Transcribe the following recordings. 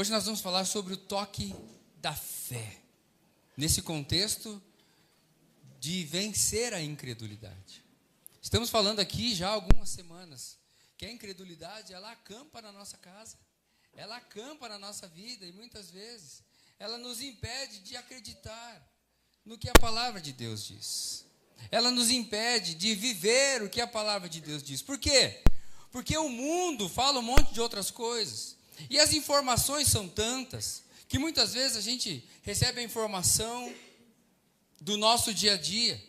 Hoje nós vamos falar sobre o toque da fé, nesse contexto de vencer a incredulidade. Estamos falando aqui já há algumas semanas que a incredulidade, ela acampa na nossa casa, ela acampa na nossa vida e muitas vezes ela nos impede de acreditar no que a palavra de Deus diz. Ela nos impede de viver o que a palavra de Deus diz. Por quê? Porque o mundo fala um monte de outras coisas. E as informações são tantas que muitas vezes a gente recebe a informação do nosso dia a dia.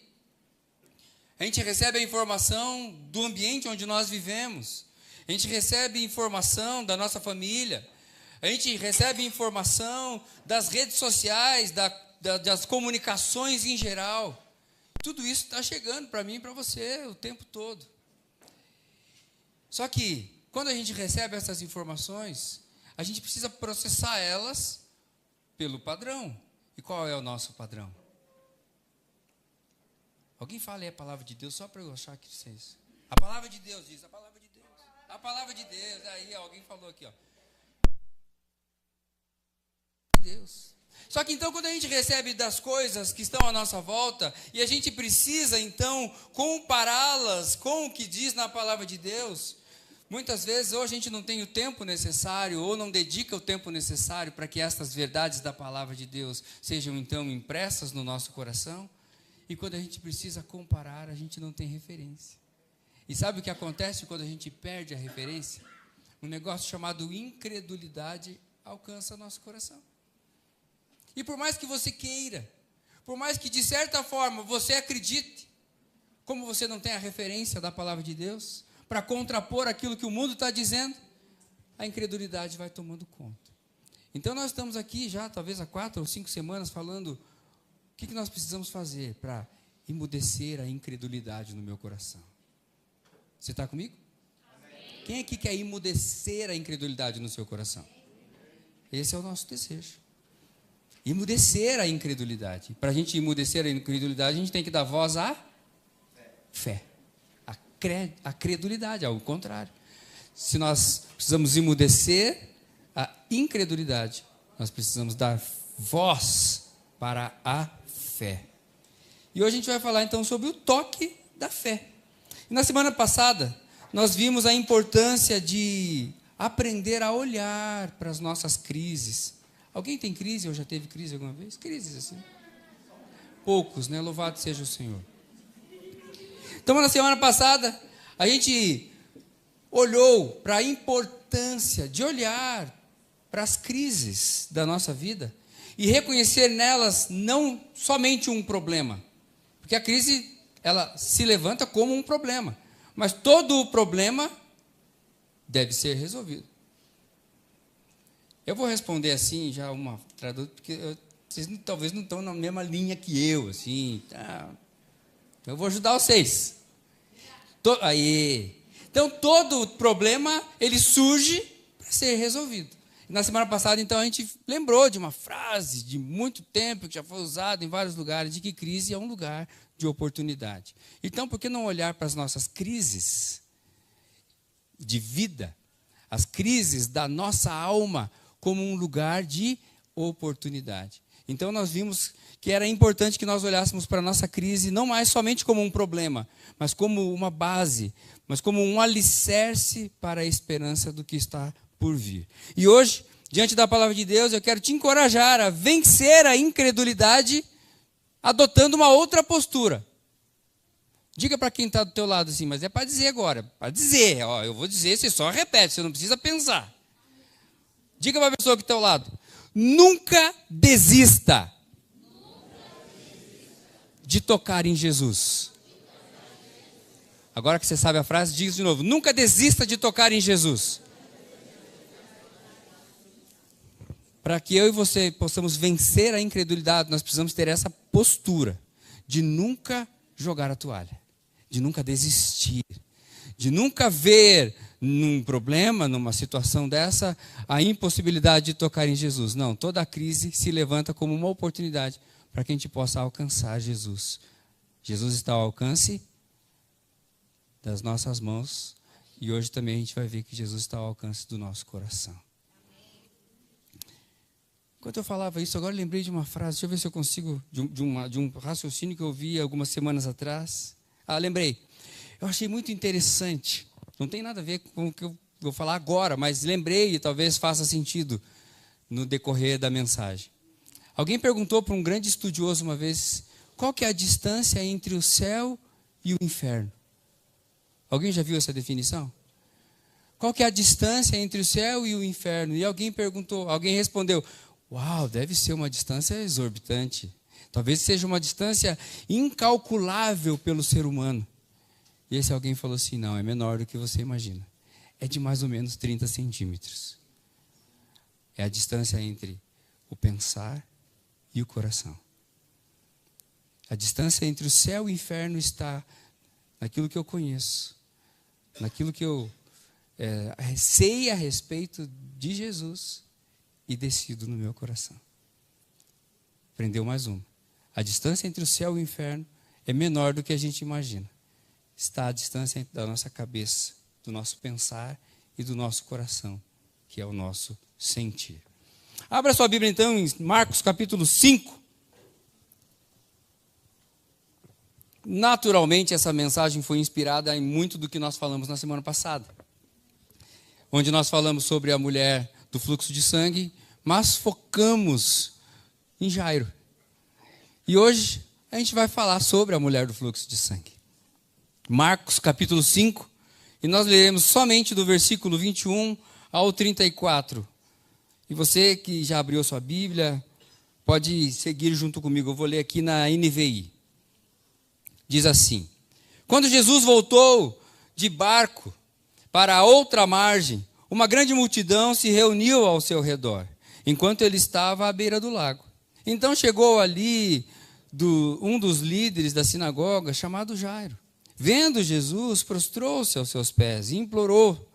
A gente recebe a informação do ambiente onde nós vivemos. A gente recebe informação da nossa família. A gente recebe informação das redes sociais, das comunicações em geral. Tudo isso está chegando para mim e para você o tempo todo. Só que, quando a gente recebe essas informações, a gente precisa processar elas pelo padrão. E qual é o nosso padrão? Alguém fala aí a palavra de Deus, só para eu achar que vocês... A palavra de Deus diz, a palavra de Deus. A palavra de Deus, aí alguém falou aqui, ó. Deus. Só que então quando a gente recebe das coisas que estão à nossa volta, e a gente precisa então compará-las com o que diz na palavra de Deus, muitas vezes ou a gente não tem o tempo necessário, ou não dedica o tempo necessário para que estas verdades da palavra de Deus sejam então impressas no nosso coração, e quando a gente precisa comparar, a gente não tem referência. E sabe o que acontece quando a gente perde a referência? Um negócio chamado incredulidade alcança nosso coração. E por mais que você queira, por mais que de certa forma você acredite, como você não tem a referência da palavra de Deus, para contrapor aquilo que o mundo está dizendo, a incredulidade vai tomando conta. Então nós estamos aqui já, talvez há 4 ou 5 semanas, falando o que nós precisamos fazer para emudecer a incredulidade no meu coração. Você está comigo? Amém. Quem aqui quer emudecer a incredulidade no seu coração? Esse é o nosso desejo. Emudecer a incredulidade. Para a gente emudecer a incredulidade, a gente tem que dar voz à fé. A credulidade, ao contrário. Se nós precisamos emudecer a incredulidade, nós precisamos dar voz para a fé. E hoje a gente vai falar então sobre o toque da fé. E na semana passada, nós vimos a importância de aprender a olhar para as nossas crises. Alguém tem crise ou já teve crise alguma vez? Crises assim? Poucos, né? Louvado seja o Senhor. Então, na semana passada, a gente olhou para a importância de olhar para as crises da nossa vida e reconhecer nelas não somente um problema. Porque a crise, ela se levanta como um problema. Mas todo o problema deve ser resolvido. Eu vou responder assim, já uma tradução, porque vocês talvez não estão na mesma linha que eu, assim, tá? Eu vou ajudar vocês. Então, todo problema, ele surge para ser resolvido. Na semana passada, então, a gente lembrou de uma frase de muito tempo, que já foi usada em vários lugares, de que crise é um lugar de oportunidade. Então, por que não olhar para as nossas crises de vida, as crises da nossa alma, como um lugar de oportunidade? Então nós vimos que era importante que nós olhássemos para a nossa crise não mais somente como um problema, mas como uma base, mas como um alicerce para a esperança do que está por vir. E hoje, diante da palavra de Deus, eu quero te encorajar a vencer a incredulidade adotando uma outra postura. Diga para quem está do teu lado assim, mas é para dizer agora, para dizer, ó, eu vou dizer, você só repete, você não precisa pensar. Diga para a pessoa que está ao lado, nunca desista de tocar em Jesus. Agora que você sabe a frase, diga de novo, nunca desista de tocar em Jesus. Para que eu e você possamos vencer a incredulidade, nós precisamos ter essa postura de nunca jogar a toalha, de nunca desistir, de nunca ver num problema, numa situação dessa, a impossibilidade de tocar em Jesus. Não, toda a crise se levanta como uma oportunidade para que a gente possa alcançar Jesus. Jesus está ao alcance das nossas mãos e hoje também a gente vai ver que Jesus está ao alcance do nosso coração. Enquanto eu falava isso, agora eu lembrei de uma frase. Deixa eu ver se eu consigo, de um raciocínio que eu vi algumas semanas atrás. Lembrei. Eu achei muito interessante. Não tem nada a ver com o que eu vou falar agora, mas lembrei e talvez faça sentido no decorrer da mensagem. Alguém perguntou para um grande estudioso uma vez, qual que é a distância entre o céu e o inferno? Alguém já viu essa definição? Qual que é a distância entre o céu e o inferno? E alguém respondeu, uau, deve ser uma distância exorbitante. Talvez seja uma distância incalculável pelo ser humano. E esse alguém falou assim, não, é menor do que você imagina. É de mais ou menos 30 centímetros. É a distância entre o pensar e o coração. A distância entre o céu e o inferno está naquilo que eu conheço, naquilo que eu sei a respeito de Jesus e decido no meu coração. Aprendeu mais uma. A distância entre o céu e o inferno é menor do que a gente imagina. Está a distância da nossa cabeça, do nosso pensar e do nosso coração, que é o nosso sentir. Abra sua Bíblia então em Marcos capítulo 5. Naturalmente essa mensagem foi inspirada em muito do que nós falamos na semana passada, onde nós falamos sobre a mulher do fluxo de sangue, mas focamos em Jairo. E hoje a gente vai falar sobre a mulher do fluxo de sangue. Marcos capítulo 5, e nós leremos somente do versículo 21 ao 34. E você que já abriu sua Bíblia, pode seguir junto comigo. Eu vou ler aqui na NVI. Diz assim: quando Jesus voltou de barco para a outra margem, uma grande multidão se reuniu ao seu redor, enquanto ele estava à beira do lago. Então chegou ali um dos líderes da sinagoga, chamado Jairo. Vendo Jesus, prostrou-se aos seus pés e implorou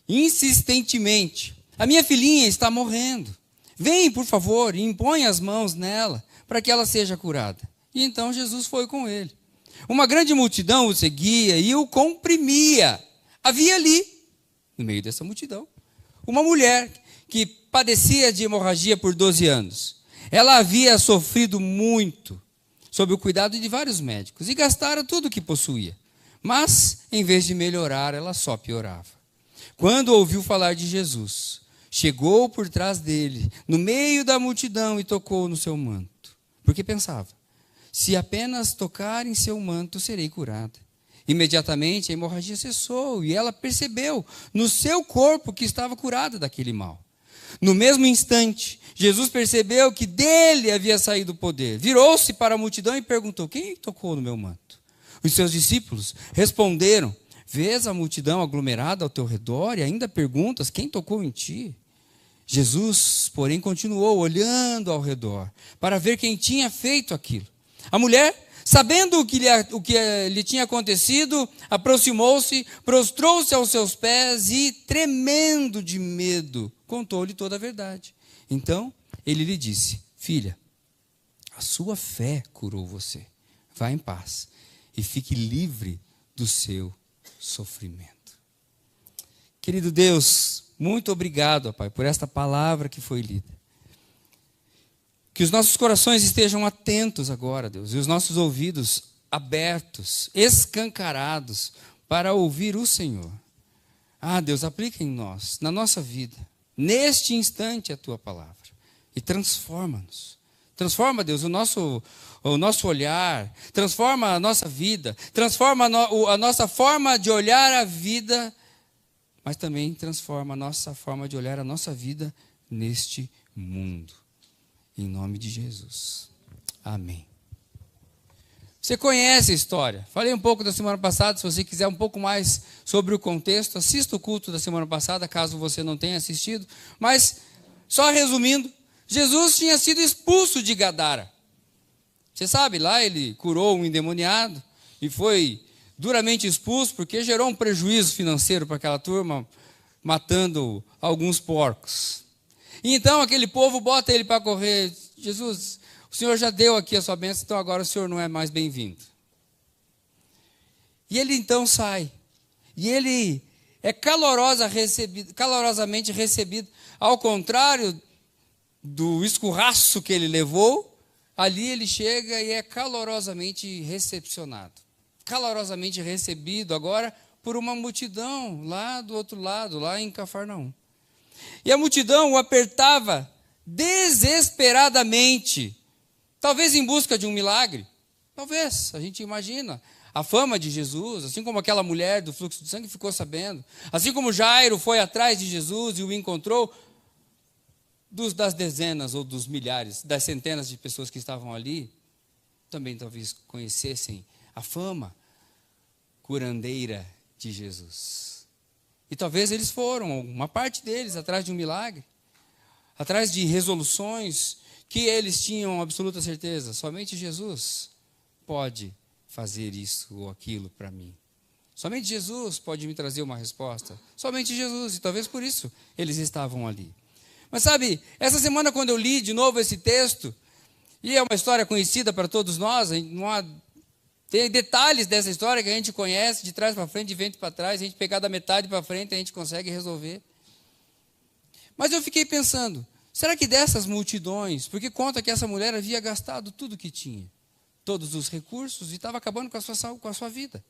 insistentemente: a minha filhinha está morrendo. Vem, por favor, e impõe as mãos nela, para que ela seja curada. E então Jesus foi com ele. Uma grande multidão o seguia e o comprimia. Havia ali, no meio dessa multidão, uma mulher que padecia de hemorragia por 12 anos. Ela havia sofrido muito sob o cuidado de vários médicos e gastara tudo o que possuía. Mas, em vez de melhorar, ela só piorava. Quando ouviu falar de Jesus, chegou por trás dele, no meio da multidão, e tocou no seu manto. Porque pensava, se apenas tocar em seu manto, serei curada. Imediatamente a hemorragia cessou e ela percebeu no seu corpo que estava curada daquele mal. No mesmo instante, Jesus percebeu que dele havia saído o poder. Virou-se para a multidão e perguntou: quem tocou no meu manto? Os seus discípulos responderam: vês a multidão aglomerada ao teu redor e ainda perguntas: quem tocou em ti? Jesus, porém, continuou olhando ao redor para ver quem tinha feito aquilo. A mulher, sabendo o que lhe tinha acontecido, aproximou-se, prostrou-se aos seus pés e, tremendo de medo, contou-lhe toda a verdade. Então, ele lhe disse: filha, a sua fé curou você. Vá em paz e fique livre do seu sofrimento. Querido Deus, muito obrigado, ó Pai, por esta palavra que foi lida. Que os nossos corações estejam atentos agora, Deus, e os nossos ouvidos abertos, escancarados, para ouvir o Senhor. Deus, aplica em nós, na nossa vida, neste instante a Tua palavra, e transforma-nos. Transforma, Deus, o nosso olhar, transforma a nossa vida, transforma a nossa forma de olhar a vida, mas também transforma a nossa forma de olhar a nossa vida neste mundo. Em nome de Jesus. Amém. Você conhece a história. Falei um pouco da semana passada. Se você quiser um pouco mais sobre o contexto, assista o culto da semana passada, caso você não tenha assistido. Mas, só resumindo, Jesus tinha sido expulso de Gadara. Você sabe, lá ele curou um endemoniado e foi duramente expulso porque gerou um prejuízo financeiro para aquela turma, matando alguns porcos. E então aquele povo bota ele para correr. Jesus, o Senhor já deu aqui a sua bênção, então agora o Senhor não é mais bem-vindo. E ele então sai. E ele é calorosamente recebido. Ao contrário do escurraço que ele levou, ali ele chega e é calorosamente recepcionado. Calorosamente recebido agora por uma multidão lá do outro lado, lá em Cafarnaum. E a multidão o apertava desesperadamente, talvez em busca de um milagre. Talvez, a gente imagina. A fama de Jesus, assim como aquela mulher do fluxo de sangue ficou sabendo, assim como Jairo foi atrás de Jesus e o encontrou, das dezenas ou dos milhares, das centenas de pessoas que estavam ali, também talvez conhecessem a fama curandeira de Jesus. E talvez eles foram, uma parte deles, atrás de um milagre, atrás de resoluções que eles tinham absoluta certeza, somente Jesus pode fazer isso ou aquilo para mim. Somente Jesus pode me trazer uma resposta. Somente Jesus, e talvez por isso eles estavam ali. Mas sabe, essa semana quando eu li de novo esse texto, e é uma história conhecida para todos nós, tem detalhes dessa história que a gente conhece, de trás para frente, de frente para trás, a gente pegar da metade para frente, a gente consegue resolver. Mas eu fiquei pensando, será que dessas multidões, porque conta que essa mulher havia gastado tudo que tinha, todos os recursos, e estava acabando com a sua vida.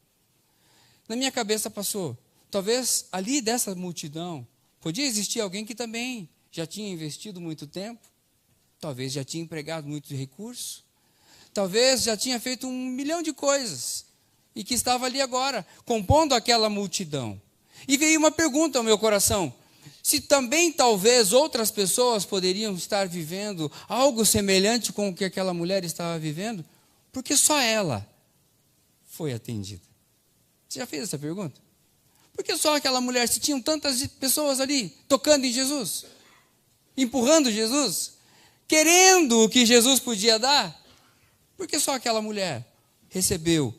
Na minha cabeça passou, talvez ali dessa multidão, podia existir alguém que também já tinha investido muito tempo, talvez já tinha empregado muitos recursos, talvez já tinha feito 1 milhão de coisas, e que estava ali agora, compondo aquela multidão. E veio uma pergunta ao meu coração, se também talvez outras pessoas poderiam estar vivendo algo semelhante com o que aquela mulher estava vivendo, porque só ela foi atendida. Você já fez essa pergunta? Por que só aquela mulher, se tinham tantas pessoas ali, tocando em Jesus, empurrando Jesus, querendo o que Jesus podia dar, por que só aquela mulher recebeu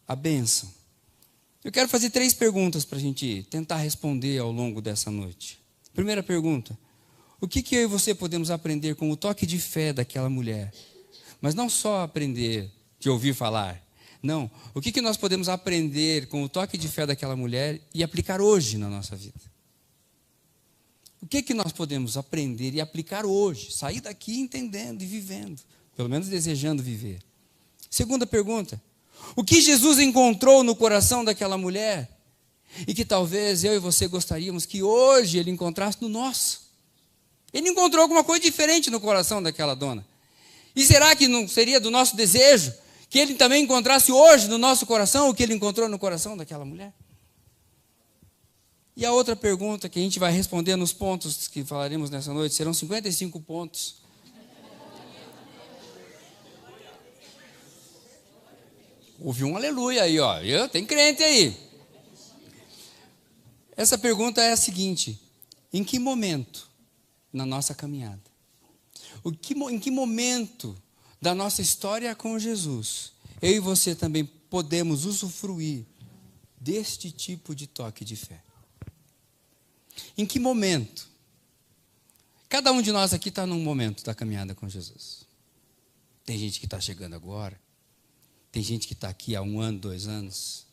a bênção? Eu quero fazer 3 perguntas para a gente tentar responder ao longo dessa noite. Primeira pergunta, o que eu e você podemos aprender com o toque de fé daquela mulher? Mas não só aprender de ouvir falar. Não, o que nós podemos aprender com o toque de fé daquela mulher e aplicar hoje na nossa vida? O que nós podemos aprender e aplicar hoje? Sair daqui entendendo e vivendo, pelo menos desejando viver. Segunda pergunta, o que Jesus encontrou no coração daquela mulher e que talvez eu e você gostaríamos que hoje ele encontrasse no nosso? Ele encontrou alguma coisa diferente no coração daquela dona. E será que não seria do nosso desejo que ele também encontrasse hoje no nosso coração o que ele encontrou no coração daquela mulher? E a outra pergunta que a gente vai responder nos pontos que falaremos nessa noite, serão 55 pontos. Houve um aleluia aí, ó. Tem crente aí. Essa pergunta é a seguinte: em que momento na nossa caminhada, em que momento da nossa história com Jesus, eu e você também podemos usufruir deste tipo de toque de fé? Em que momento? Cada um de nós aqui está num momento da caminhada com Jesus. Tem gente que está chegando agora. Tem gente que está aqui há 1 ano, 2 anos.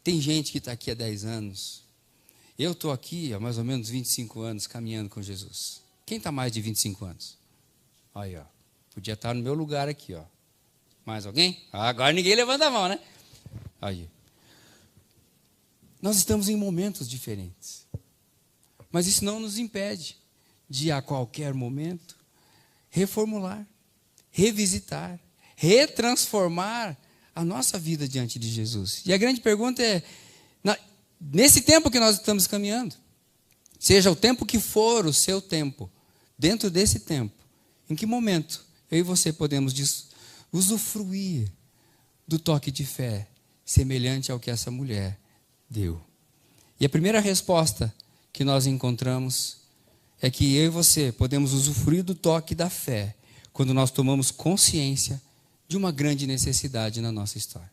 Tem gente que está aqui há 10 anos. Eu estou aqui há mais ou menos 25 anos caminhando com Jesus. Quem está mais de 25 anos? Aí, ó. Podia estar no meu lugar aqui, ó. Mais alguém? Agora ninguém levanta a mão, né? Aí. Nós estamos em momentos diferentes. Mas isso não nos impede de, a qualquer momento, reformular, revisitar, retransformar a nossa vida diante de Jesus. E a grande pergunta é, nesse tempo que nós estamos caminhando, seja o tempo que for o seu tempo, dentro desse tempo, em que momento eu e você podemos usufruir do toque de fé semelhante ao que essa mulher deu? E a primeira resposta que nós encontramos é que eu e você podemos usufruir do toque da fé quando nós tomamos consciência de uma grande necessidade na nossa história.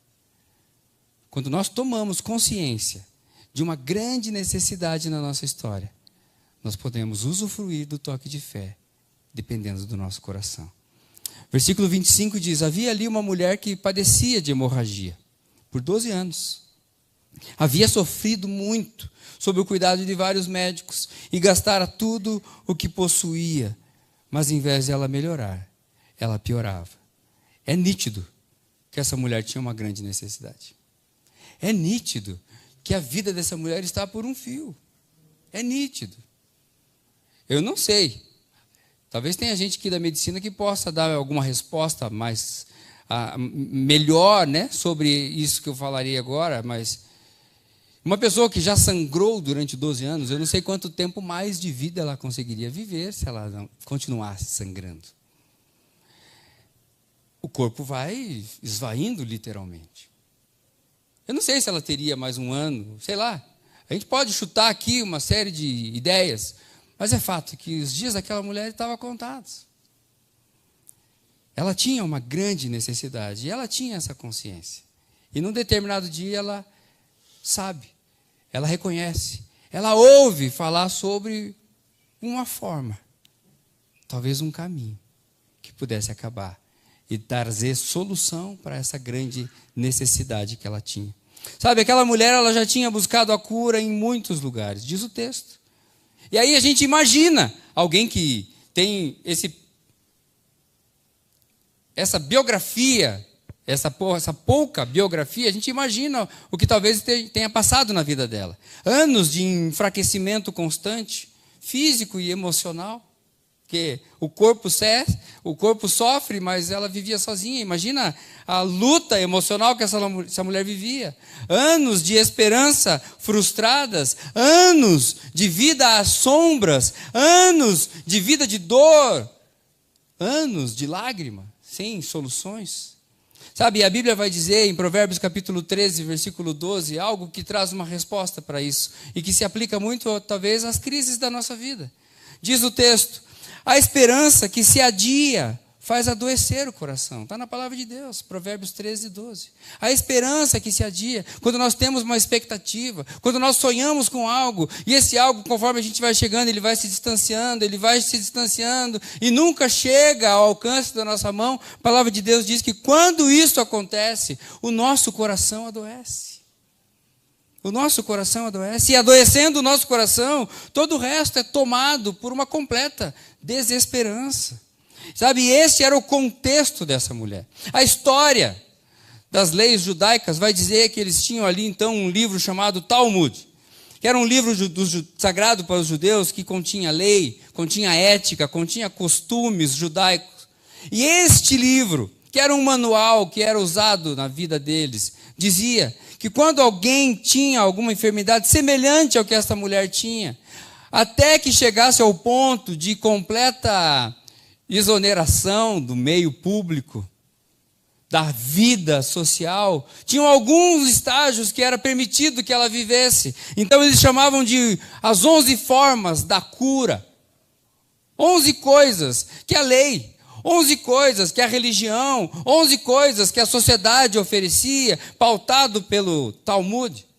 Quando nós tomamos consciência de uma grande necessidade na nossa história, nós podemos usufruir do toque de fé, dependendo do nosso coração. Versículo 25 diz, havia ali uma mulher que padecia de hemorragia por 12 anos. Havia sofrido muito sob o cuidado de vários médicos e gastara tudo o que possuía, Mas em vez de ela melhorar, ela piorava. É nítido que essa mulher tinha uma grande necessidade. É nítido que a vida dessa mulher está por um fio. É nítido. Eu não sei. Talvez tenha gente aqui da medicina que possa dar alguma resposta mais melhor, né, sobre isso que eu falarei agora, mas uma pessoa que já sangrou durante 12 anos, eu não sei quanto tempo mais de vida ela conseguiria viver se ela não continuasse sangrando. O corpo vai esvaindo literalmente. Eu não sei se ela teria mais um ano, sei lá. A gente pode chutar aqui uma série de ideias, mas é fato que os dias daquela mulher estavam contados. Ela tinha uma grande necessidade, e ela tinha essa consciência. E num determinado dia ela sabe, ela reconhece, ela ouve falar sobre uma forma, talvez um caminho, que pudesse acabar e trazer solução para essa grande necessidade que ela tinha. Sabe, aquela mulher ela já tinha buscado a cura em muitos lugares, diz o texto. E aí a gente imagina alguém que tem essa biografia, essa pouca biografia, a gente imagina o que talvez tenha passado na vida dela. Anos de enfraquecimento constante, físico e emocional. Porque o corpo sofre, mas ela vivia sozinha. Imagina a luta emocional que essa mulher vivia. Anos de esperança frustradas, anos de vida às sombras, anos de vida de dor, anos de lágrima, sem soluções. Sabe, a Bíblia vai dizer em Provérbios capítulo 13, versículo 12, algo que traz uma resposta para isso, e que se aplica muito, talvez, às crises da nossa vida. Diz o texto: a esperança que se adia faz adoecer o coração. Está na palavra de Deus, Provérbios 13, 12. A esperança que se adia, quando nós temos uma expectativa, quando nós sonhamos com algo, e esse algo, conforme a gente vai chegando, ele vai se distanciando, e nunca chega ao alcance da nossa mão. A palavra de Deus diz que quando isso acontece, o nosso coração adoece. O nosso coração adoece, e adoecendo o nosso coração, todo o resto é tomado por uma completa desesperança. Sabe, esse era o contexto dessa mulher. A história das leis judaicas vai dizer que eles tinham ali então um livro chamado Talmud, que era um livro sagrado para os judeus, que continha lei, continha ética, continha costumes judaicos. E este livro, que era um manual que era usado na vida deles, dizia que quando alguém tinha alguma enfermidade semelhante ao que essa mulher tinha, até que chegasse ao ponto de completa exoneração do meio público, da vida social, tinham alguns estágios que era permitido que ela vivesse. Então eles chamavam de as 11 formas da cura. 11 coisas que a lei, 11 coisas que a religião, 11 coisas que a sociedade oferecia, pautado pelo Talmud.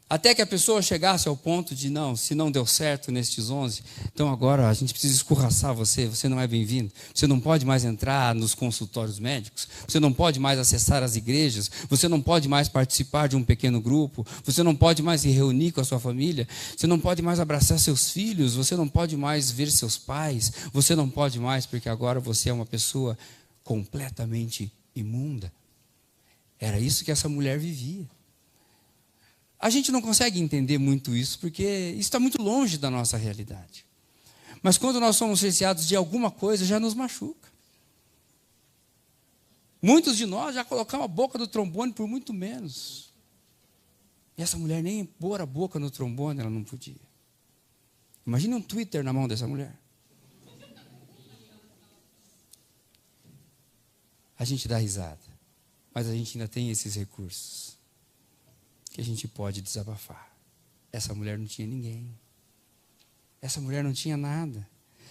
Até que a pessoa chegasse ao ponto de, não, se não deu certo nestes 11, então agora a gente precisa escorraçar você não é bem-vindo. Você não pode mais entrar nos consultórios médicos, você não pode mais acessar as igrejas, você não pode mais participar de um pequeno grupo, você não pode mais se reunir com a sua família, você não pode mais abraçar seus filhos, você não pode mais ver seus pais, você não pode mais porque agora você é uma pessoa completamente imunda. Era isso que essa mulher vivia. A gente não consegue entender muito isso, porque isso está muito longe da nossa realidade. Mas quando nós somos cerceados de alguma coisa, já nos machuca. Muitos de nós já colocamos a boca no trombone por muito menos. E essa mulher nem pôr a boca no trombone, ela não podia. Imagine um Twitter na mão dessa mulher. A gente dá risada, mas a gente ainda tem esses recursos que a gente pode desabafar. Essa mulher não tinha ninguém. Essa mulher não tinha nada.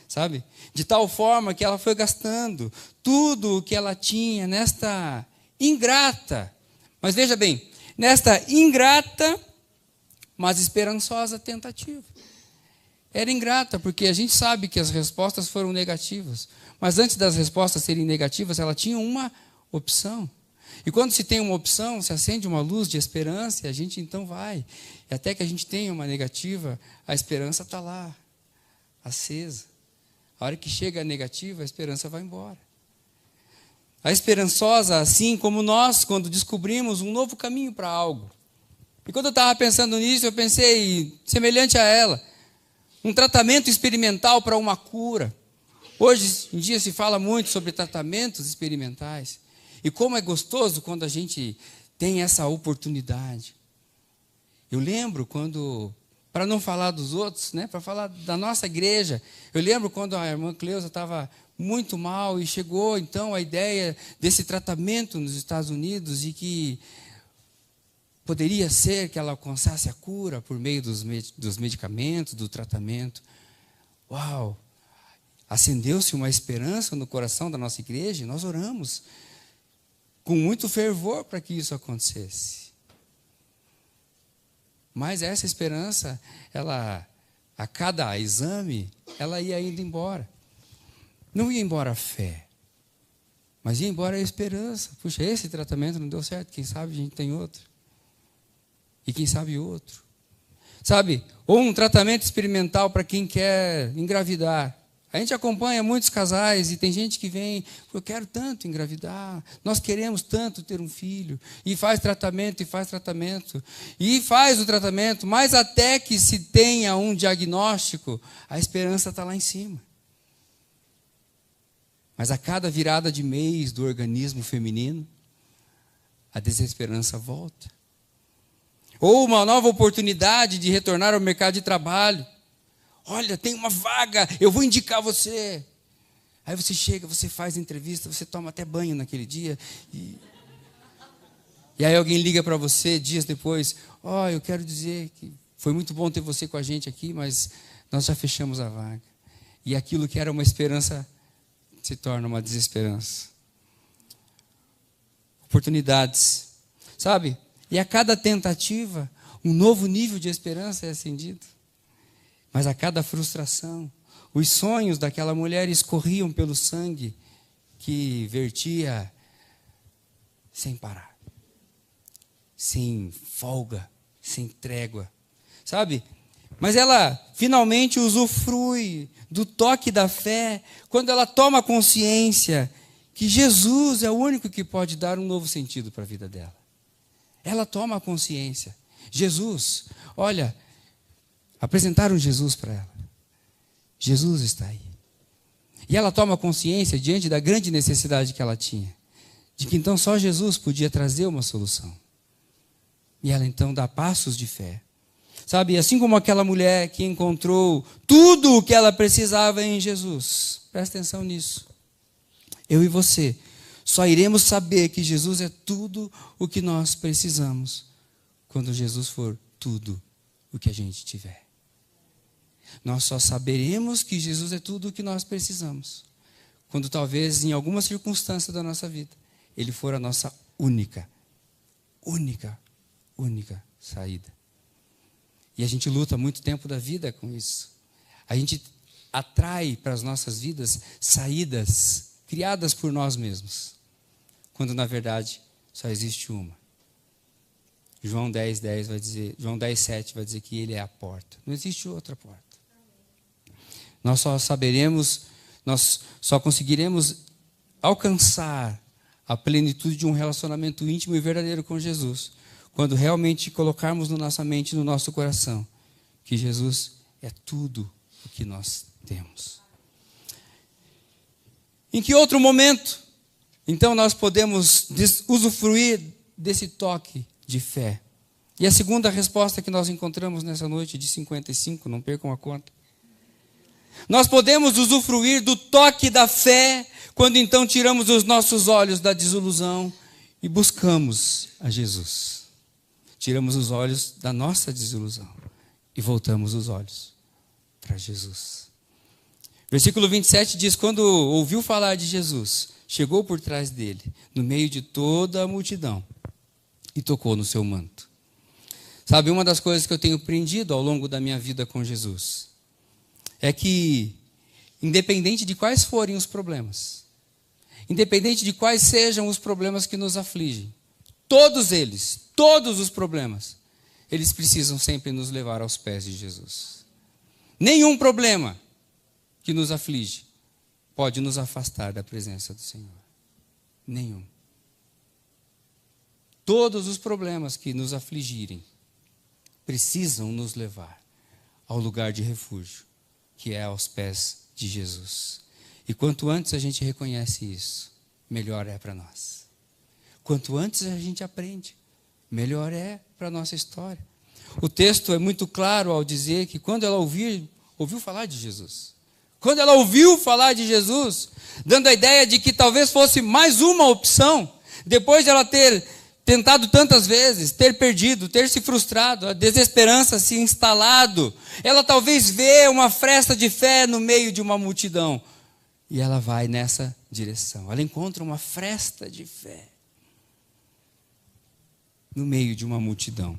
Sabe? De tal forma que ela foi gastando tudo o que ela tinha nesta ingrata. Mas veja bem, nesta ingrata, mas esperançosa tentativa. Era ingrata, porque a gente sabe que as respostas foram negativas. Mas antes das respostas serem negativas, ela tinha uma opção. E quando se tem uma opção, se acende uma luz de esperança, e a gente então vai. E até que a gente tenha uma negativa, a esperança está lá, acesa. A hora que chega a negativa, a esperança vai embora. A esperançosa, assim como nós, quando descobrimos um novo caminho para algo. E quando eu estava pensando nisso, eu pensei, semelhante a ela, um tratamento experimental para uma cura. Hoje em dia se fala muito sobre tratamentos experimentais. E como é gostoso quando a gente tem essa oportunidade. Eu lembro quando, para não falar dos outros, né, para falar da nossa igreja, eu lembro quando a irmã Cleusa estava muito mal e chegou então a ideia desse tratamento nos Estados Unidos e que poderia ser que ela alcançasse a cura por meio dos medicamentos, do tratamento. Uau! Acendeu-se uma esperança no coração da nossa igreja e nós oramos com muito fervor para que isso acontecesse. Mas essa esperança, ela, a cada exame, ela ia indo embora. Não ia embora a fé, mas ia embora a esperança. Puxa, esse tratamento não deu certo, quem sabe a gente tem outro. E quem sabe outro. Sabe, ou um tratamento experimental para quem quer engravidar. A gente acompanha muitos casais e tem gente que vem, eu quero tanto engravidar, nós queremos tanto ter um filho, e faz tratamento, e faz tratamento, e faz o tratamento, mas até que se tenha um diagnóstico, a esperança está lá em cima. Mas a cada virada de mês do organismo feminino, a desesperança volta. Ou uma nova oportunidade de retornar ao mercado de trabalho. Olha, tem uma vaga, eu vou indicar você. Aí você chega, você faz entrevista, você toma até banho naquele dia. E aí alguém liga para você dias depois. Eu quero dizer que foi muito bom ter você com a gente aqui, mas nós já fechamos a vaga. E aquilo que era uma esperança se torna uma desesperança. Oportunidades. Sabe? E a cada tentativa, um novo nível de esperança é acendido. Mas a cada frustração, os sonhos daquela mulher escorriam pelo sangue que vertia sem parar, sem folga, sem trégua, sabe? Mas ela finalmente usufrui do toque da fé quando ela toma consciência que Jesus é o único que pode dar um novo sentido para a vida dela. Ela toma consciência. Jesus, olha, apresentaram Jesus para ela. Jesus está aí. E ela toma consciência, diante da grande necessidade que ela tinha, de que então só Jesus podia trazer uma solução. E ela então dá passos de fé. Sabe, assim como aquela mulher que encontrou tudo o que ela precisava em Jesus. Presta atenção nisso. Eu e você só iremos saber que Jesus é tudo o que nós precisamos quando Jesus for tudo o que a gente tiver. Nós só saberemos que Jesus é tudo o que nós precisamos quando talvez em alguma circunstância da nossa vida Ele for a nossa única saída. E a gente luta muito tempo da vida com isso. A gente atrai para as nossas vidas saídas criadas por nós mesmos, quando na verdade só existe uma. João 10:10 vai dizer, João 10:7 vai dizer que Ele é a porta. Não existe outra porta. Nós só conseguiremos alcançar a plenitude de um relacionamento íntimo e verdadeiro com Jesus quando realmente colocarmos na nossa mente e no nosso coração que Jesus é tudo o que nós temos. Em que outro momento, então, nós podemos usufruir desse toque de fé? E a segunda resposta que nós encontramos nessa noite de 55, não percam a conta. Nós podemos usufruir do toque da fé quando então tiramos os nossos olhos da desilusão e buscamos a Jesus. Tiramos os olhos da nossa desilusão e voltamos os olhos para Jesus. Versículo 27 diz, quando ouviu falar de Jesus, chegou por trás dele, no meio de toda a multidão, e tocou no seu manto. Sabe, uma das coisas que eu tenho aprendido ao longo da minha vida com Jesus é que, independente de quais forem os problemas, independente de quais sejam os problemas que nos afligem, todos os problemas, eles precisam sempre nos levar aos pés de Jesus. Nenhum problema que nos aflige pode nos afastar da presença do Senhor. Nenhum. Todos os problemas que nos afligirem precisam nos levar ao lugar de refúgio, que é aos pés de Jesus. E quanto antes a gente reconhece isso, melhor é para nós. Quanto antes a gente aprende, melhor é para a nossa história. O texto é muito claro ao dizer que quando ela ouviu falar de Jesus, quando ela ouviu falar de Jesus, dando a ideia de que talvez fosse mais uma opção, depois de ela ter tentado tantas vezes, ter perdido, ter se frustrado, a desesperança se instalado, ela talvez vê uma fresta de fé no meio de uma multidão. E ela vai nessa direção. Ela encontra uma fresta de fé no meio de uma multidão.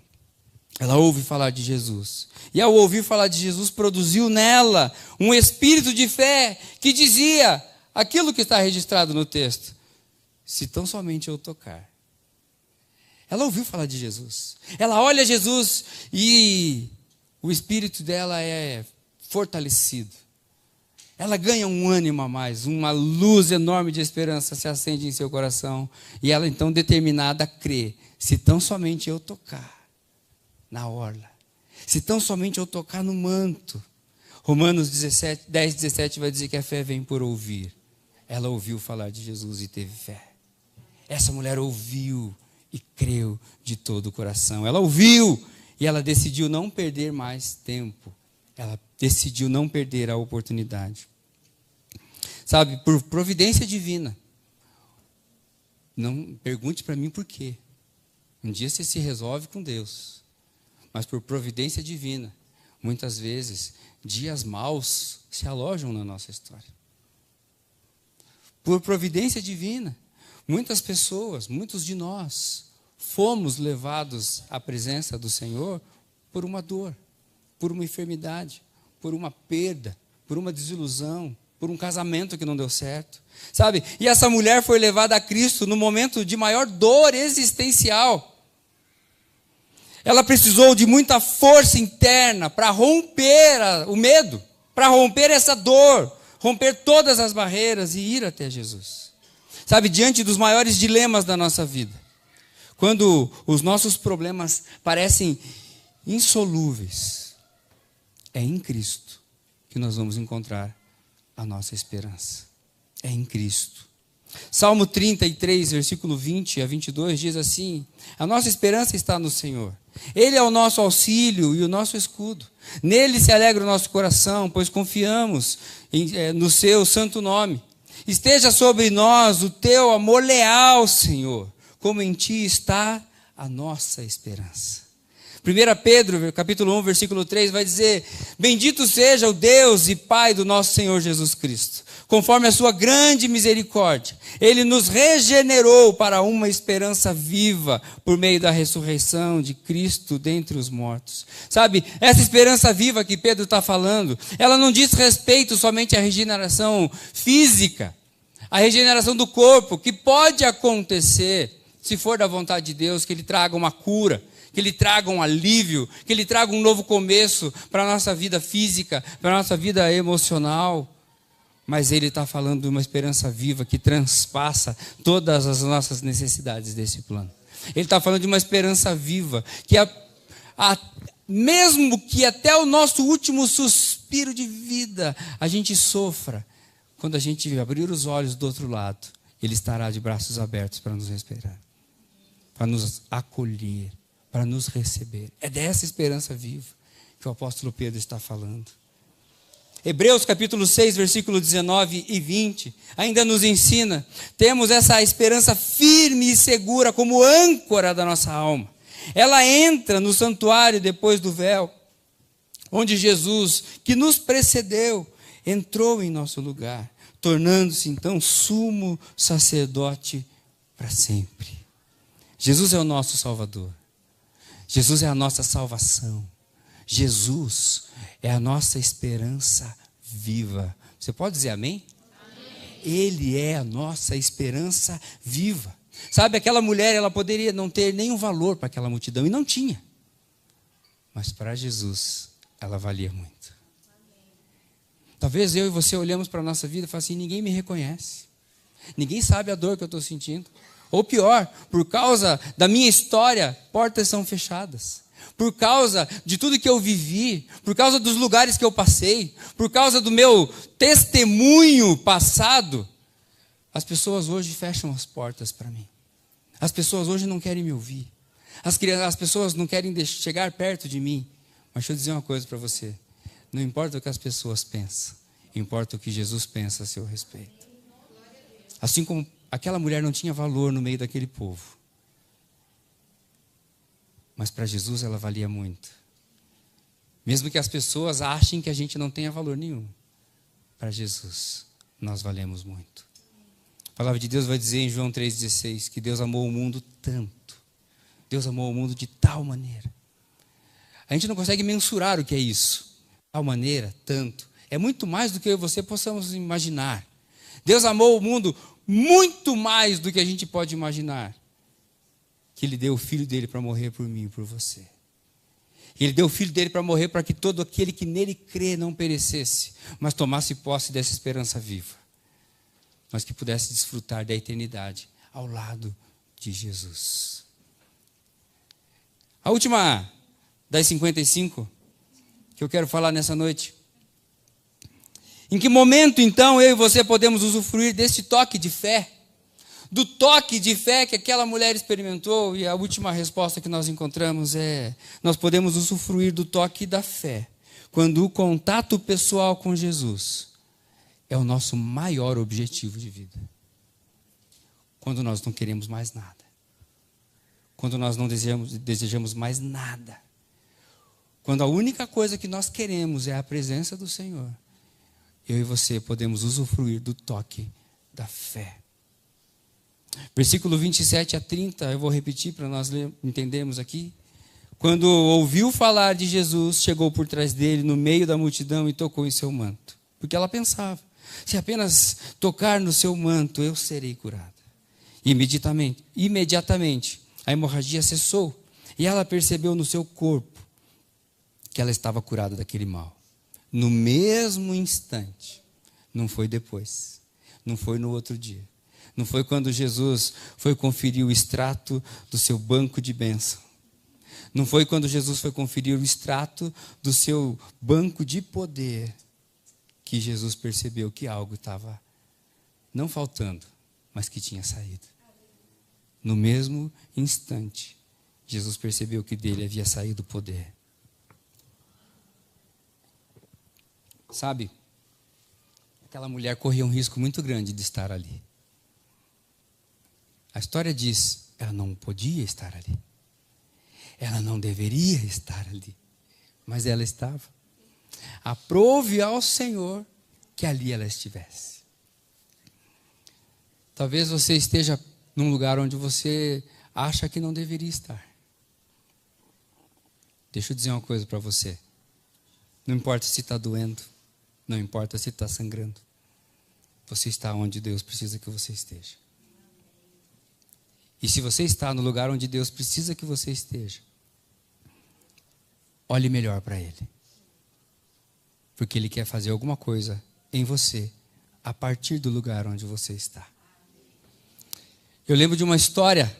Ela ouve falar de Jesus. E ao ouvir falar de Jesus, produziu nela um espírito de fé que dizia aquilo que está registrado no texto: se tão somente eu tocar. Ela ouviu falar de Jesus. Ela olha Jesus e o espírito dela é fortalecido. Ela ganha um ânimo a mais, uma luz enorme de esperança se acende em seu coração. E ela então determinada a crer: se tão somente eu tocar na orla, se tão somente eu tocar no manto. Romanos 10:17 vai dizer que a fé vem por ouvir. Ela ouviu falar de Jesus e teve fé. Essa mulher ouviu e creu de todo o coração. Ela ouviu e ela decidiu não perder mais tempo. Ela decidiu não perder a oportunidade. Sabe, por providência divina. Não pergunte para mim por quê. Um dia você se resolve com Deus. Mas por providência divina, muitas vezes, dias maus se alojam na nossa história. Por providência divina, muitas pessoas, muitos de nós, fomos levados à presença do Senhor por uma dor, por uma enfermidade, por uma perda, por uma desilusão, por um casamento que não deu certo. Sabe? E essa mulher foi levada a Cristo no momento de maior dor existencial. Ela precisou de muita força interna para romper o medo, para romper essa dor, romper todas as barreiras e ir até Jesus. Sabe, diante dos maiores dilemas da nossa vida, quando os nossos problemas parecem insolúveis, é em Cristo que nós vamos encontrar a nossa esperança. É em Cristo. Salmo 33, versículo 20 a 22 diz assim: a nossa esperança está no Senhor. Ele é o nosso auxílio e o nosso escudo. Nele se alegra o nosso coração, pois confiamos no seu santo nome. Esteja sobre nós o teu amor leal, Senhor, como em ti está a nossa esperança. 1 Pedro, capítulo 1, versículo 3, vai dizer: bendito seja o Deus e Pai do nosso Senhor Jesus Cristo. Conforme a sua grande misericórdia, Ele nos regenerou para uma esperança viva por meio da ressurreição de Cristo dentre os mortos. Sabe, essa esperança viva que Pedro está falando, ela não diz respeito somente à regeneração física, à regeneração do corpo, que pode acontecer, se for da vontade de Deus, que Ele traga uma cura, que Ele traga um alívio, que Ele traga um novo começo para a nossa vida física, para a nossa vida emocional. Mas Ele está falando de uma esperança viva que transpassa todas as nossas necessidades desse plano. Ele está falando de uma esperança viva que mesmo que até o nosso último suspiro de vida a gente sofra, quando a gente abrir os olhos do outro lado, Ele estará de braços abertos para nos esperar, para nos acolher, para nos receber. É dessa esperança viva que o apóstolo Pedro está falando. Hebreus capítulo 6, versículo 19 e 20, ainda nos ensina, temos essa esperança firme e segura como âncora da nossa alma. Ela entra no santuário depois do véu, onde Jesus, que nos precedeu, entrou em nosso lugar, tornando-se então sumo sacerdote para sempre. Jesus é o nosso Salvador. Jesus é a nossa salvação. Jesus é a nossa esperança viva. Você pode dizer amém? Amém. Ele é a nossa esperança viva. Sabe, aquela mulher, ela poderia não ter nenhum valor para aquela multidão, e não tinha. Mas para Jesus, ela valia muito. Talvez eu e você olhamos para a nossa vida e falamos assim, ninguém me reconhece. Ninguém sabe a dor que eu estou sentindo. Ou pior, por causa da minha história, portas são fechadas. Por causa de tudo que eu vivi, por causa dos lugares que eu passei, por causa do meu testemunho passado, as pessoas hoje fecham as portas para mim. As pessoas hoje não querem me ouvir. As pessoas não querem chegar perto de mim. Mas deixa eu dizer uma coisa para você. Não importa o que as pessoas pensam, importa o que Jesus pensa a seu respeito. Assim como aquela mulher não tinha valor no meio daquele povo. Mas para Jesus ela valia muito. Mesmo que as pessoas achem que a gente não tenha valor nenhum. Para Jesus, nós valemos muito. A palavra de Deus vai dizer em João 3,16 que Deus amou o mundo tanto. Deus amou o mundo de tal maneira. A gente não consegue mensurar o que é isso. Tal maneira, tanto. É muito mais do que eu e você possamos imaginar. Deus amou o mundo muito mais do que a gente pode imaginar. Que Ele deu o Filho dele para morrer por mim e por você. Ele deu o Filho dele para morrer para que todo aquele que nele crê não perecesse, mas tomasse posse dessa esperança viva. Mas que pudesse desfrutar da eternidade ao lado de Jesus. A última das 55 que eu quero falar nessa noite. Em que momento, então, eu e você podemos usufruir desse toque de fé? Do toque de fé que aquela mulher experimentou, e a última resposta que nós encontramos é: nós podemos usufruir do toque da fé quando o contato pessoal com Jesus é o nosso maior objetivo de vida. Quando nós não queremos mais nada. Quando nós não desejamos mais nada. Quando a única coisa que nós queremos é a presença do Senhor. Eu e você podemos usufruir do toque da fé. Versículo 27 a 30, eu vou repetir para nós entendermos aqui. Quando ouviu falar de Jesus, chegou por trás dele, no meio da multidão, e tocou em seu manto. Porque ela pensava, se apenas tocar no seu manto, eu serei curada. Imediatamente, a hemorragia cessou, e ela percebeu no seu corpo que ela estava curada daquele mal. No mesmo instante, não foi depois, não foi no outro dia. Não foi quando Jesus foi conferir o extrato do seu banco de bênção. Não foi quando Jesus foi conferir o extrato do seu banco de poder que Jesus percebeu que algo estava não faltando, mas que tinha saído. No mesmo instante, Jesus percebeu que dele havia saído o poder. Sabe, aquela mulher corria um risco muito grande de estar ali. A história diz, ela não podia estar ali. Ela não deveria estar ali. Mas ela estava. Aprove ao Senhor que ali ela estivesse. Talvez você esteja num lugar onde você acha que não deveria estar. Deixa eu dizer uma coisa para você. Não importa se está doendo. Não importa se está sangrando. Você está onde Deus precisa que você esteja. E se você está no lugar onde Deus precisa que você esteja, olhe melhor para Ele. Porque Ele quer fazer alguma coisa em você, a partir do lugar onde você está. Eu lembro de uma história,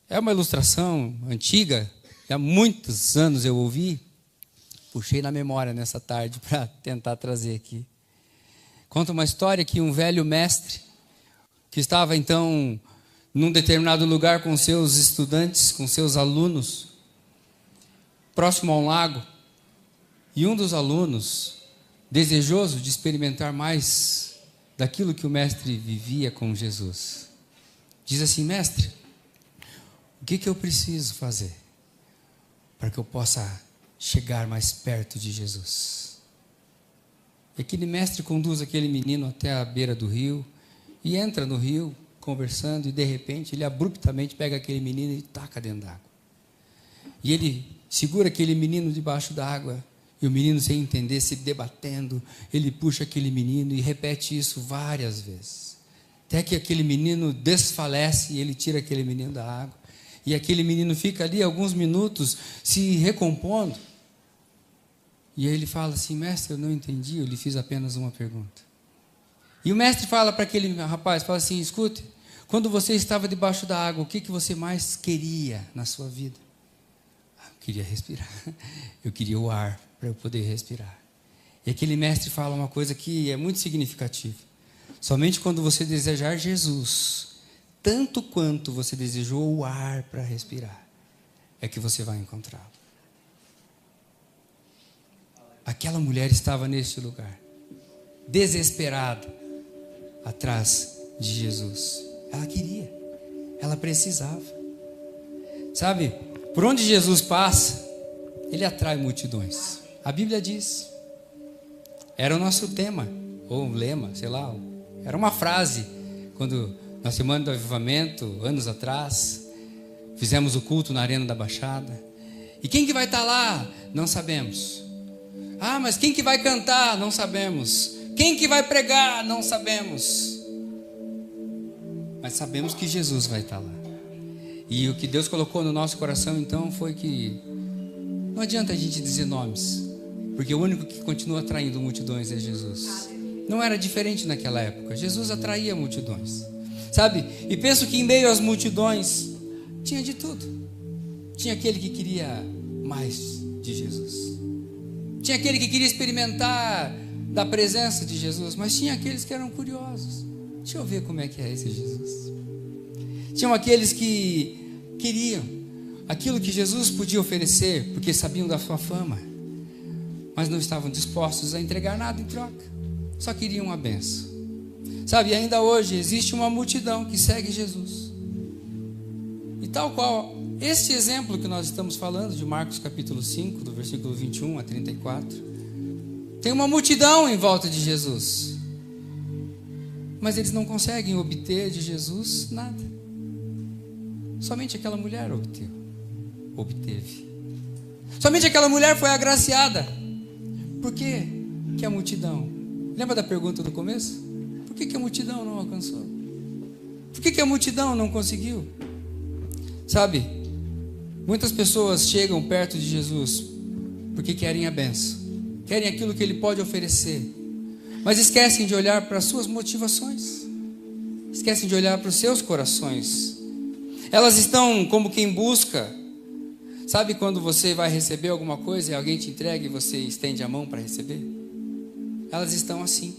é uma ilustração antiga, há muitos anos eu ouvi, puxei na memória nessa tarde para tentar trazer aqui. Conta uma história que um velho mestre, que estava então num determinado lugar com seus estudantes, com seus alunos, próximo a um lago, e um dos alunos, desejoso de experimentar mais daquilo que o mestre vivia com Jesus, diz assim: mestre, o que eu preciso fazer para que eu possa chegar mais perto de Jesus? E aquele mestre conduz aquele menino até a beira do rio, e entra no rio, conversando, e de repente ele abruptamente pega aquele menino e taca dentro d'água. E ele segura aquele menino debaixo d'água, e o menino, sem entender, se debatendo, ele puxa aquele menino e repete isso várias vezes. Até que aquele menino desfalece e ele tira aquele menino da água. E aquele menino fica ali alguns minutos se recompondo. E aí ele fala assim: mestre, eu não entendi, eu lhe fiz apenas uma pergunta. E o mestre fala para aquele rapaz, fala assim: escute, quando você estava debaixo da água, o que você mais queria na sua vida? Eu queria respirar, eu queria o ar para eu poder respirar. E aquele mestre fala uma coisa que é muito significativa: somente quando você desejar Jesus, tanto quanto você desejou o ar para respirar, é que você vai encontrá-lo. Aquela mulher estava neste lugar, desesperada, atrás de Jesus. Ela queria, ela precisava. Sabe, por onde Jesus passa, ele atrai multidões. A Bíblia diz. Era o nosso tema, ou um lema, sei lá. Era uma frase, quando na Semana do Avivamento, anos atrás, fizemos o culto na Arena da Baixada. E quem que vai estar lá? Não sabemos. Ah, mas quem que vai cantar? Não sabemos. Quem que vai pregar? Não sabemos. Mas sabemos que Jesus vai estar lá. E o que Deus colocou no nosso coração então foi que não adianta a gente dizer nomes, porque o único que continua atraindo multidões é Jesus. Não era diferente naquela época. Jesus atraía multidões, sabe? E penso que em meio às multidões tinha de tudo. Tinha aquele que queria mais de Jesus, tinha aquele que queria experimentar da presença de Jesus, mas tinha aqueles que eram curiosos. Deixa eu ver como é que é esse Jesus. Tinham aqueles que queriam aquilo que Jesus podia oferecer, porque sabiam da sua fama, mas não estavam dispostos a entregar nada em troca, só queriam uma bênção. Sabe, ainda hoje existe uma multidão que segue Jesus. E tal qual este exemplo que nós estamos falando, de Marcos capítulo 5, do versículo 21 a 34, tem uma multidão em volta de Jesus, mas eles não conseguem obter de Jesus nada. Somente aquela mulher obteve. Somente aquela mulher foi agraciada. Por quê que a multidão? Lembra da pergunta do começo? Por que a multidão não alcançou? Por que a multidão não conseguiu? Sabe, muitas pessoas chegam perto de Jesus porque querem a bênção, querem aquilo que Ele pode oferecer, mas esquecem de olhar para as suas motivações, esquecem de olhar para os seus corações. Elas estão como quem busca. Sabe quando você vai receber alguma coisa e alguém te entrega e você estende a mão para receber? Elas estão assim.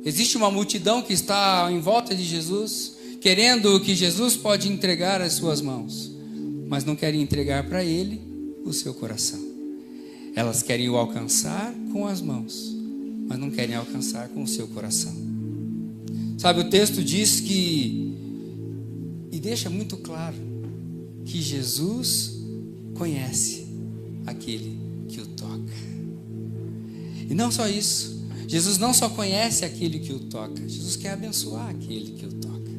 Existe uma multidão que está em volta de Jesus, querendo o que Jesus pode entregar às suas mãos, mas não querem entregar para Ele o seu coração. Elas querem o alcançar com as mãos, mas não querem alcançar com o seu coração. Sabe, o texto diz que, e deixa muito claro, que Jesus conhece aquele que o toca. E não só isso, Jesus não só conhece aquele que o toca, Jesus quer abençoar aquele que o toca.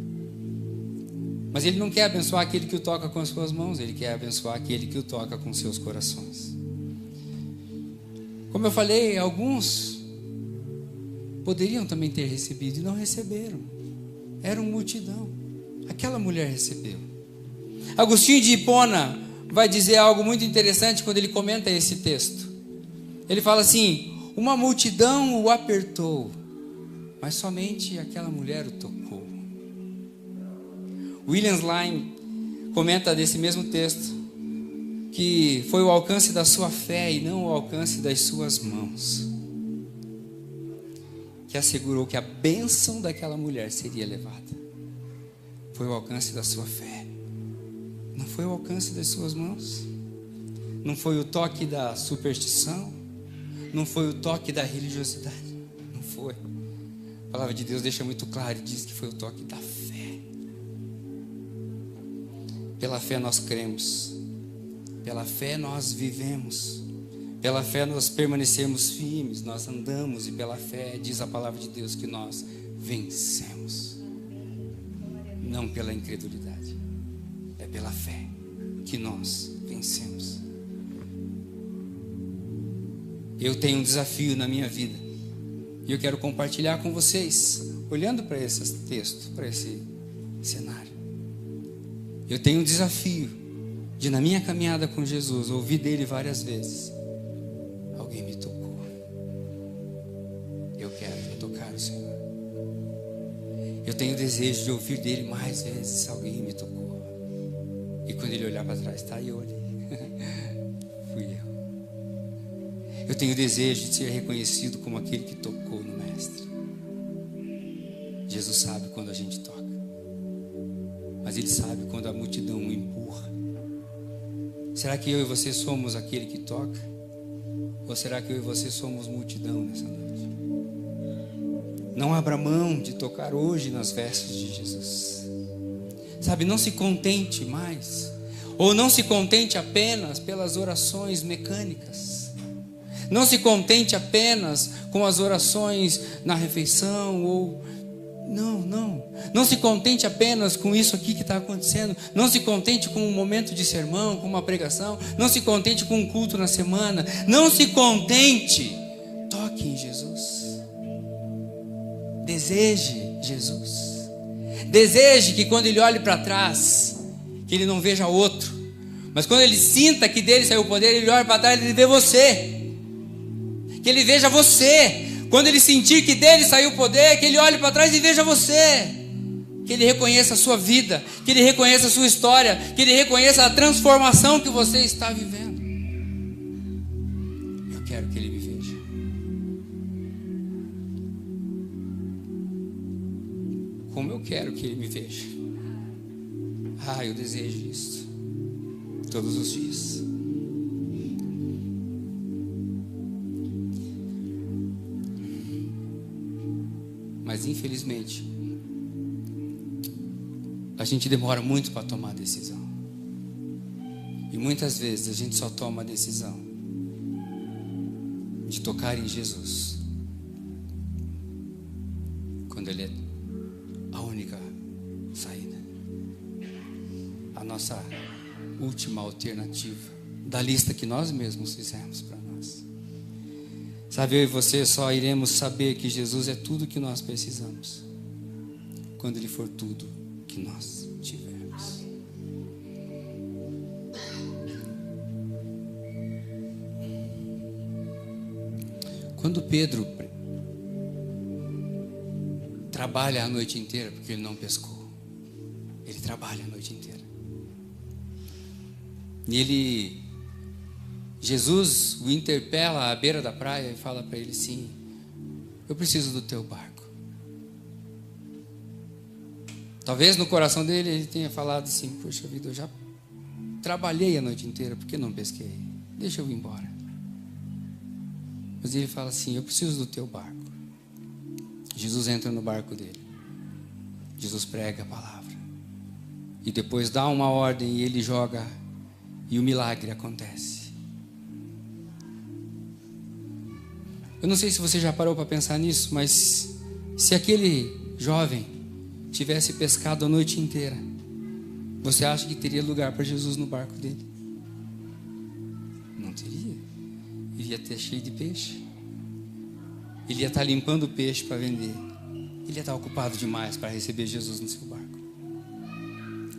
Mas Ele não quer abençoar aquele que o toca com as suas mãos, Ele quer abençoar aquele que o toca com seus corações. Como eu falei, alguns poderiam também ter recebido e não receberam. Era uma multidão. Aquela mulher recebeu. Agostinho de Hipona vai dizer algo muito interessante quando ele comenta esse texto. Ele fala assim: uma multidão o apertou, mas somente aquela mulher o tocou. William Slimes comenta desse mesmo texto que foi o alcance da sua fé e não o alcance das suas mãos que assegurou que a bênção daquela mulher seria levada. Foi o alcance da sua fé, não foi o alcance das suas mãos, não foi o toque da superstição, não foi o toque da religiosidade, não foi. A palavra de Deus deixa muito claro e diz que foi o toque da fé. Pela fé nós cremos, pela fé nós vivemos, pela fé nós permanecemos firmes, nós andamos, e pela fé diz a palavra de Deus que nós vencemos. Não pela incredulidade, é pela fé que nós vencemos. Eu tenho um desafio na minha vida e eu quero compartilhar com vocês, olhando para esse texto, para esse cenário. Eu tenho um desafio de, na minha caminhada com Jesus, ouvir dele várias vezes: alguém me tocou, Eu tenho desejo de ouvir dele mais vezes. Alguém me tocou. E quando ele olhar para trás, está eu ali. Fui eu. Eu tenho desejo de ser reconhecido como aquele que tocou no Mestre. Jesus sabe quando a gente toca, mas Ele sabe quando a multidão o empurra. Será que eu e você somos aquele que toca? Ou será que eu e você somos multidão nessa noite? Não abra mão de tocar hoje nas vestes de Jesus. Sabe, não se contente mais, ou não se contente apenas pelas orações mecânicas. Não se contente apenas com as orações na refeição, ou não se contente apenas com isso aqui que está acontecendo. Não se contente com um momento de sermão, com uma pregação. Não se contente com um culto na semana. Não se contente. Toque em Jesus. Deseje Jesus. Deseje que quando ele olhe para trás, que ele não veja outro, mas quando ele sinta que dele saiu o poder, ele olha para trás e ele vê você. Que ele veja você. Quando ele sentir que dele saiu o poder, que ele olhe para trás e veja você. Que ele reconheça a sua vida, que ele reconheça a sua história, que ele reconheça a transformação que você está vivendo. Eu quero que ele me veja. Como eu quero que ele me veja. Eu desejo isso todos os dias. Mas infelizmente a gente demora muito para tomar a decisão. E muitas vezes a gente só toma a decisão de tocar em Jesus quando Ele é a única saída, a nossa última alternativa da lista que nós mesmos fizemos para nós. Sabe, eu e você só iremos saber que Jesus é tudo que nós precisamos quando Ele for tudo que nós tivermos. Quando Pedro trabalha a noite inteira, porque ele não pescou, ele trabalha a noite inteira. E Jesus o interpela à beira da praia e fala para ele assim: eu preciso do teu barco. Talvez no coração dele ele tenha falado assim: poxa vida, eu já trabalhei a noite inteira, por que não pesquei? Deixa eu ir embora. Mas ele fala assim: eu preciso do teu barco. Jesus entra no barco dele. Jesus prega a palavra. E depois dá uma ordem e ele joga, e o milagre acontece. Eu não sei se você já parou para pensar nisso, mas se aquele jovem tivesse pescado a noite inteira, você acha que teria lugar para Jesus no barco dele? Não teria. Ele ia ter cheio de peixe. Ele ia estar limpando o peixe para vender. Ele ia estar ocupado demais para receber Jesus no seu barco.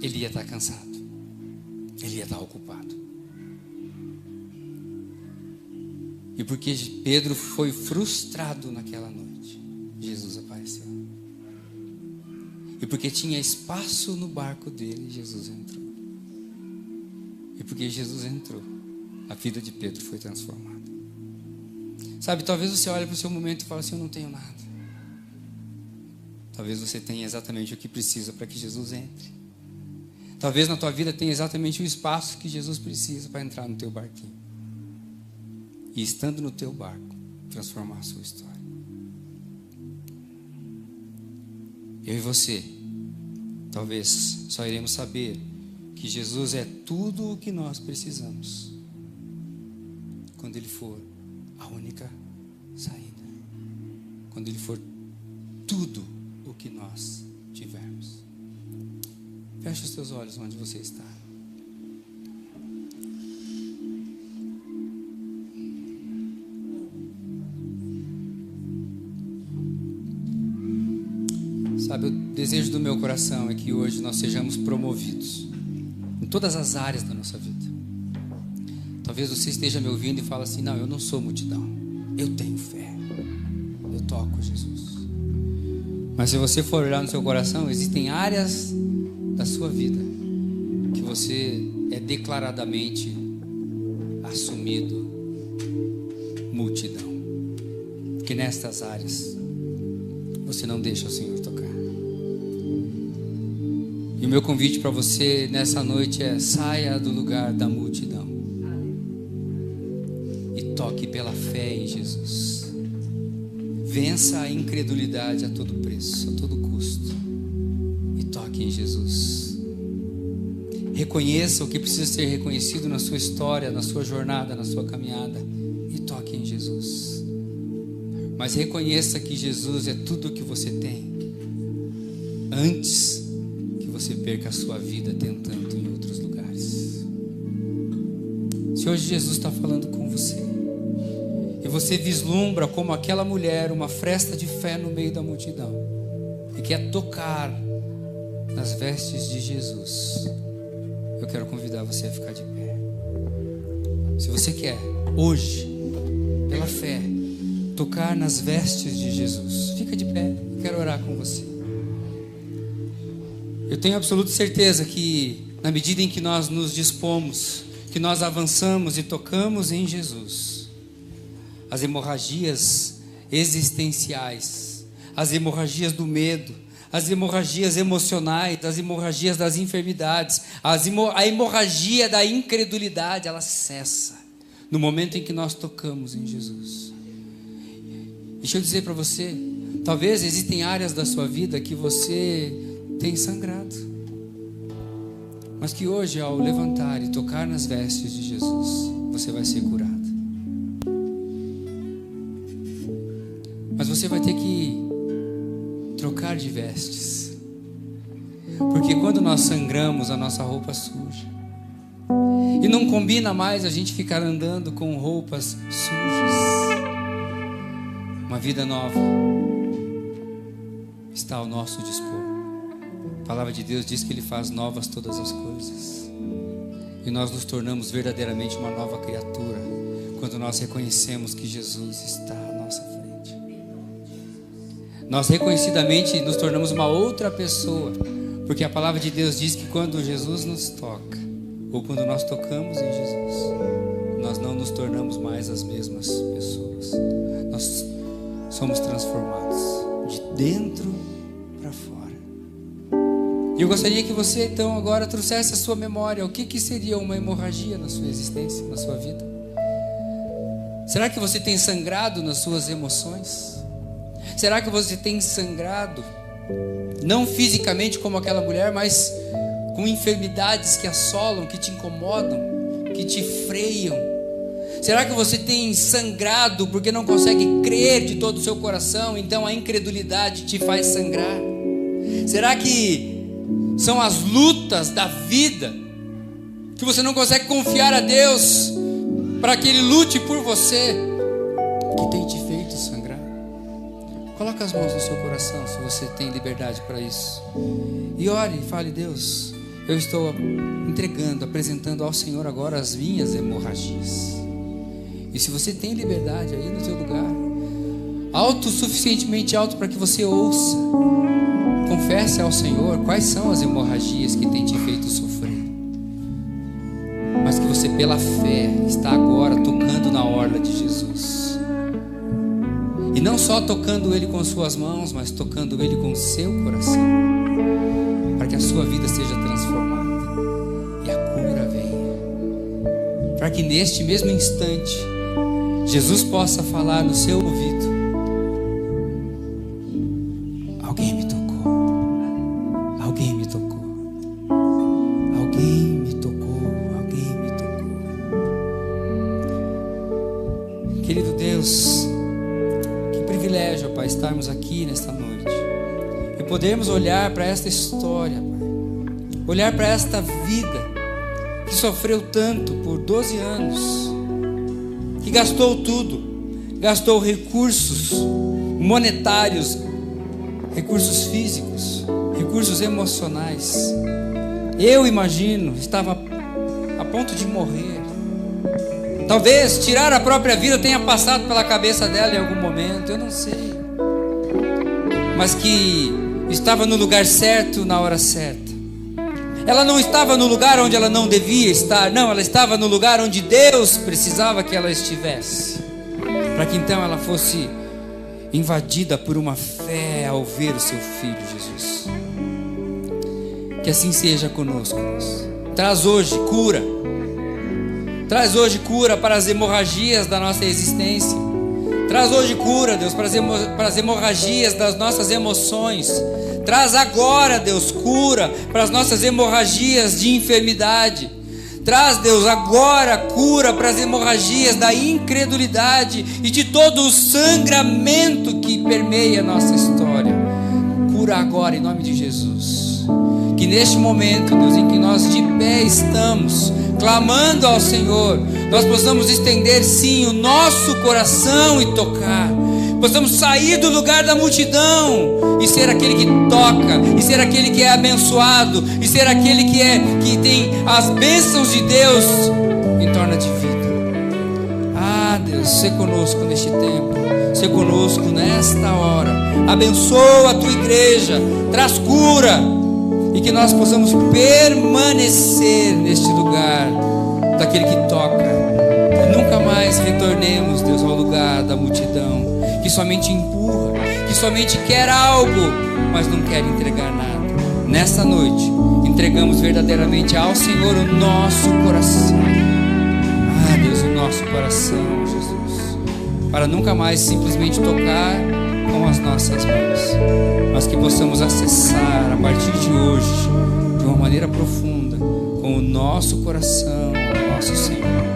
Ele ia estar cansado. Ele ia estar ocupado. E porque Pedro foi frustrado naquela noite, Jesus apareceu. E porque tinha espaço no barco dele, Jesus entrou. E porque Jesus entrou, a vida de Pedro foi transformada. Sabe, talvez você olhe para o seu momento e fale assim: eu não tenho nada. Talvez você tenha exatamente o que precisa para que Jesus entre. Talvez na tua vida tenha exatamente o espaço que Jesus precisa para entrar no teu barquinho. E estando no teu barco, transformar a sua história. Eu e você, talvez só iremos saber que Jesus é tudo o que nós precisamos quando Ele for a única saída. Quando Ele for tudo o que nós tivermos. Feche os teus olhos onde você está. Sabe, o desejo do meu coração é que hoje nós sejamos promovidos em todas as áreas da nossa vida. Talvez você esteja me ouvindo e fale assim: não, eu não sou multidão, eu tenho fé, eu toco Jesus. Mas se você for olhar no seu coração, existem áreas da sua vida que você é declaradamente assumido multidão. Que nestas áreas você não deixa o Senhor tocar. E o meu convite para você nessa noite é: saia do lugar da multidão e toque pela fé em Jesus. Vença a incredulidade a todo preço, a todo custo, e toque em Jesus. Reconheça o que precisa ser reconhecido na sua história, na sua jornada, na sua caminhada, e toque em Jesus. Mas reconheça que Jesus é tudo o que você tem, antes que você perca a sua vida tentando em outros lugares. Se hoje Jesus está falando com você, e você vislumbra como aquela mulher uma fresta de fé no meio da multidão, e quer tocar nas vestes de Jesus, eu quero convidar você a ficar de pé. Se você quer, hoje, pela fé, tocar nas vestes de Jesus, fica de pé, eu quero orar com você. Eu tenho absoluta certeza que, na medida em que nós nos dispomos, que nós avançamos e tocamos em Jesus, as hemorragias existenciais, as hemorragias do medo, as hemorragias emocionais, as hemorragias das enfermidades, a hemorragia da incredulidade, ela cessa no momento em que nós tocamos em Jesus. Deixa eu dizer para você, talvez existem áreas da sua vida que você tem sangrado, mas que hoje, ao levantar e tocar nas vestes de Jesus, você vai ser curado. Mas você vai ter que trocar de vestes, porque quando nós sangramos, a nossa roupa suja, e não combina mais a gente ficar andando com roupas sujas. Uma vida nova está ao nosso dispor. A palavra de Deus diz que Ele faz novas todas as coisas, e nós nos tornamos verdadeiramente uma nova criatura quando nós reconhecemos que Jesus está à nossa frente. Nós reconhecidamente nos tornamos uma outra pessoa, porque a palavra de Deus diz que quando Jesus nos toca, ou quando nós tocamos em Jesus, nós não nos tornamos mais as mesmas pessoas. Nós somos transformados de dentro para fora. E eu gostaria que você então agora trouxesse a sua memória o que seria uma hemorragia na sua existência, na sua vida. Será que você tem sangrado nas suas emoções? Será que você tem sangrado, não fisicamente como aquela mulher, mas com enfermidades que assolam, que te incomodam, que te freiam? Será que você tem sangrado porque não consegue crer de todo o seu coração, então a incredulidade te faz sangrar? Será que são as lutas da vida que você não consegue confiar a Deus para que Ele lute por você, que tem te feito sangrar? Coloca as mãos no seu coração, se você tem liberdade para isso, e ore e fale: Deus, eu estou entregando, apresentando ao Senhor agora as minhas hemorragias. E se você tem liberdade aí no seu lugar, alto, suficientemente alto para que você ouça, confesse ao Senhor quais são as hemorragias que tem te feito sofrer, mas que você pela fé está agora tocando na orla de Jesus. E não só tocando Ele com suas mãos, mas tocando Ele com o seu coração, para que a sua vida seja transformada e a cura venha, para que neste mesmo instante Jesus possa falar no seu ouvido: alguém me tocou, alguém me tocou, alguém me tocou, alguém me tocou. Querido Deus, privilégio, Pai, estarmos aqui nesta noite e podermos olhar para esta história, Pai, olhar para esta vida que sofreu tanto por 12 anos, que gastou tudo, gastou recursos monetários, recursos físicos, recursos emocionais. Eu imagino, estava a ponto de morrer. Talvez tirar a própria vida tenha passado pela cabeça dela em algum momento, eu não sei. mas que estava no lugar certo na hora certa. Ela não estava no lugar onde ela não devia estar, não, ela estava no lugar onde Deus precisava que ela estivesse, para que então ela fosse invadida por uma fé ao ver o seu Filho Jesus. Que assim seja conosco, Deus. Traz hoje cura. Traz hoje cura para as hemorragias da nossa existência. Traz hoje cura, Deus, para as hemorragias das nossas emoções. Traz agora, Deus, cura para as nossas hemorragias de enfermidade. Traz, Deus, agora cura para as hemorragias da incredulidade e de todo o sangramento que permeia a nossa história. Cura agora em nome de Jesus. Que neste momento, Deus, em que nós de pé estamos, clamando ao Senhor, nós possamos estender sim o nosso coração e tocar. Possamos sair do lugar da multidão e ser aquele que toca, e ser aquele que é abençoado, e ser aquele que tem as bênçãos de Deus em torno de vida. Ah, Deus, sê conosco neste tempo, sê conosco nesta hora. Abençoa a tua igreja, traz cura, e que nós possamos permanecer neste lugar daquele que toca. Que nunca mais retornemos, Deus, ao lugar da multidão, que somente empurra, que somente quer algo, mas não quer entregar nada. Nessa noite, entregamos verdadeiramente ao Senhor o nosso coração. Ah, Deus, o nosso coração, Jesus, para nunca mais simplesmente tocar com as nossas mãos, mas que possamos acessar a partir de hoje, de uma maneira profunda, com o nosso coração, ao nosso Senhor.